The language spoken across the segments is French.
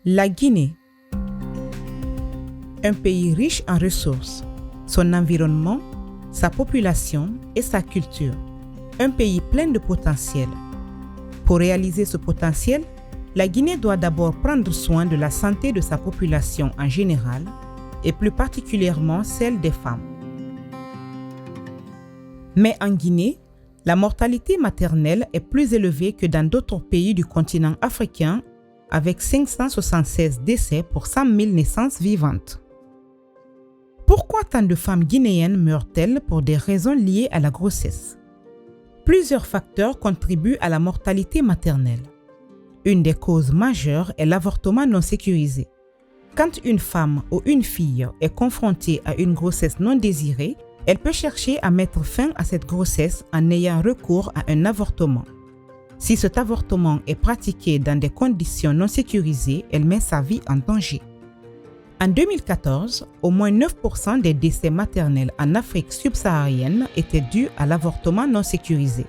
La Guinée, un pays riche en ressources, son environnement, sa population et sa culture, un pays plein de potentiel. Pour réaliser ce potentiel, la Guinée doit d'abord prendre soin de la santé de sa population en général et plus particulièrement celle des femmes. Mais en Guinée, la mortalité maternelle est plus élevée que dans d'autres pays du continent africain, avec 576 décès pour 100 000 naissances vivantes. Pourquoi tant de femmes guinéennes meurent-elles pour des raisons liées à la grossesse? Plusieurs facteurs contribuent à la mortalité maternelle. Une des causes majeures est l'avortement non sécurisé. Quand une femme ou une fille est confrontée à une grossesse non désirée, elle peut chercher à mettre fin à cette grossesse en ayant recours à un avortement. Si cet avortement est pratiqué dans des conditions non sécurisées, elle met sa vie en danger. En 2014, au moins 9% des décès maternels en Afrique subsaharienne étaient dus à l'avortement non sécurisé.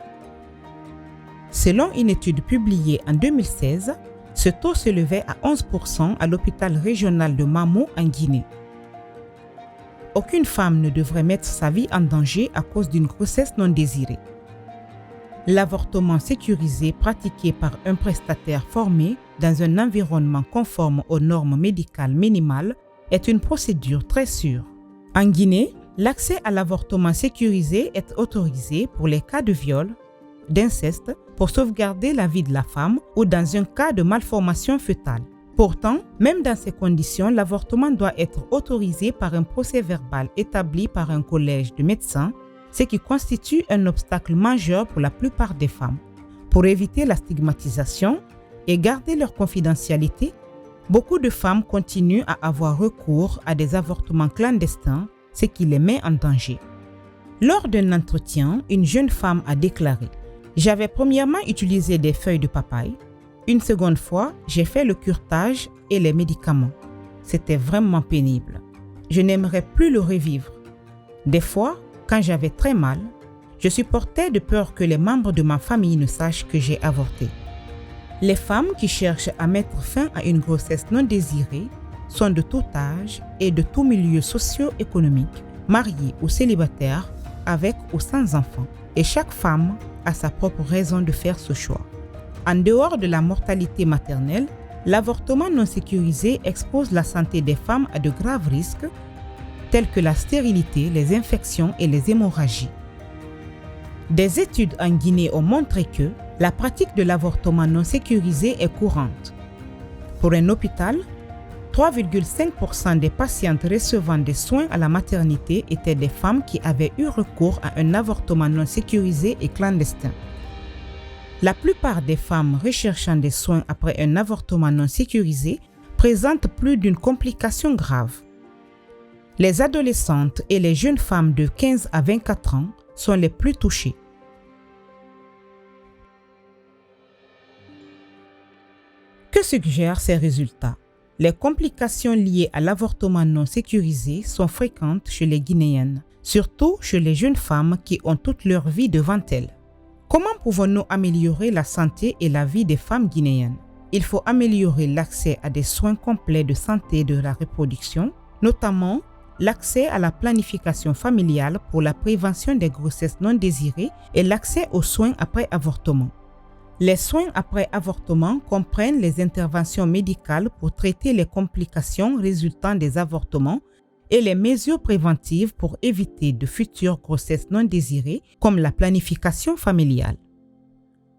Selon une étude publiée en 2016, ce taux s'élevait à 11% à l'hôpital régional de Mamou en Guinée. Aucune femme ne devrait mettre sa vie en danger à cause d'une grossesse non désirée. L'avortement sécurisé pratiqué par un prestataire formé dans un environnement conforme aux normes médicales minimales est une procédure très sûre. En Guinée, l'accès à l'avortement sécurisé est autorisé pour les cas de viol, d'inceste, pour sauvegarder la vie de la femme ou dans un cas de malformation fœtale. Pourtant, même dans ces conditions, l'avortement doit être autorisé par un procès-verbal établi par un collège de médecins, ce qui constitue un obstacle majeur pour la plupart des femmes. Pour éviter la stigmatisation et garder leur confidentialité, beaucoup de femmes continuent à avoir recours à des avortements clandestins, ce qui les met en danger. Lors d'un entretien, une jeune femme a déclaré « J'avais premièrement utilisé des feuilles de papaye. Une seconde fois, j'ai fait le curetage et les médicaments. C'était vraiment pénible. Je n'aimerais plus le revivre. Des fois, quand j'avais très mal, je supportais de peur que les membres de ma famille ne sachent que j'ai avorté. » Les femmes qui cherchent à mettre fin à une grossesse non désirée sont de tout âge et de tout milieu socio-économique, mariées ou célibataires, avec ou sans enfants. Et chaque femme a sa propre raison de faire ce choix. En dehors de la mortalité maternelle, l'avortement non sécurisé expose la santé des femmes à de graves risques, tels que la stérilité, les infections et les hémorragies. Des études en Guinée ont montré que la pratique de l'avortement non sécurisé est courante. Pour un hôpital, 3,5% des patientes recevant des soins à la maternité étaient des femmes qui avaient eu recours à un avortement non sécurisé et clandestin. La plupart des femmes recherchant des soins après un avortement non sécurisé présentent plus d'une complication grave. Les adolescentes et les jeunes femmes de 15 à 24 ans sont les plus touchées. Que suggèrent ces résultats? Les complications liées à l'avortement non sécurisé sont fréquentes chez les Guinéennes, surtout chez les jeunes femmes qui ont toute leur vie devant elles. Comment pouvons-nous améliorer la santé et la vie des femmes guinéennes? Il faut améliorer l'accès à des soins complets de santé de la reproduction, notamment l'accès à la planification familiale pour la prévention des grossesses non désirées et l'accès aux soins après avortement. Les soins après avortement comprennent les interventions médicales pour traiter les complications résultant des avortements et les mesures préventives pour éviter de futures grossesses non désirées comme la planification familiale.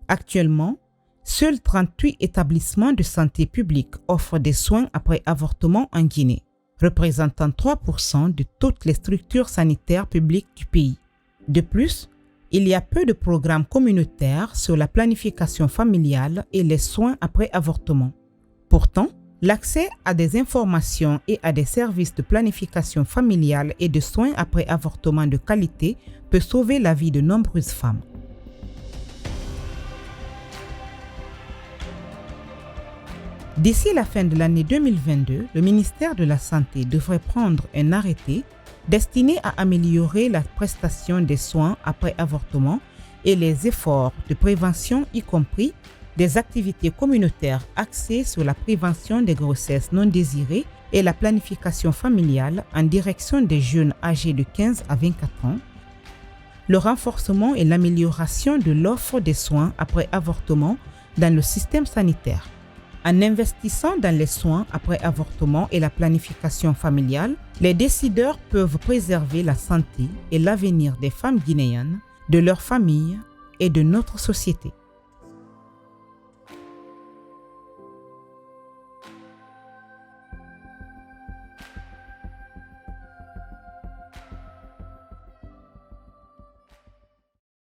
Actuellement, seuls 38 établissements de santé publique offrent des soins après avortement en Guinée, représentant 3% de toutes les structures sanitaires publiques du pays. De plus, il y a peu de programmes communautaires sur la planification familiale et les soins après avortement. Pourtant, l'accès à des informations et à des services de planification familiale et de soins après avortement de qualité peut sauver la vie de nombreuses femmes. D'ici la fin de l'année 2022, le ministère de la Santé devrait prendre un arrêté destiné à améliorer la prestation des soins après avortement et les efforts de prévention, y compris des activités communautaires axées sur la prévention des grossesses non désirées et la planification familiale en direction des jeunes âgés de 15 à 24 ans, le renforcement et l'amélioration de l'offre des soins après avortement dans le système sanitaire. En investissant dans les soins après avortement et la planification familiale, les décideurs peuvent préserver la santé et l'avenir des femmes guinéennes, de leurs familles et de notre société.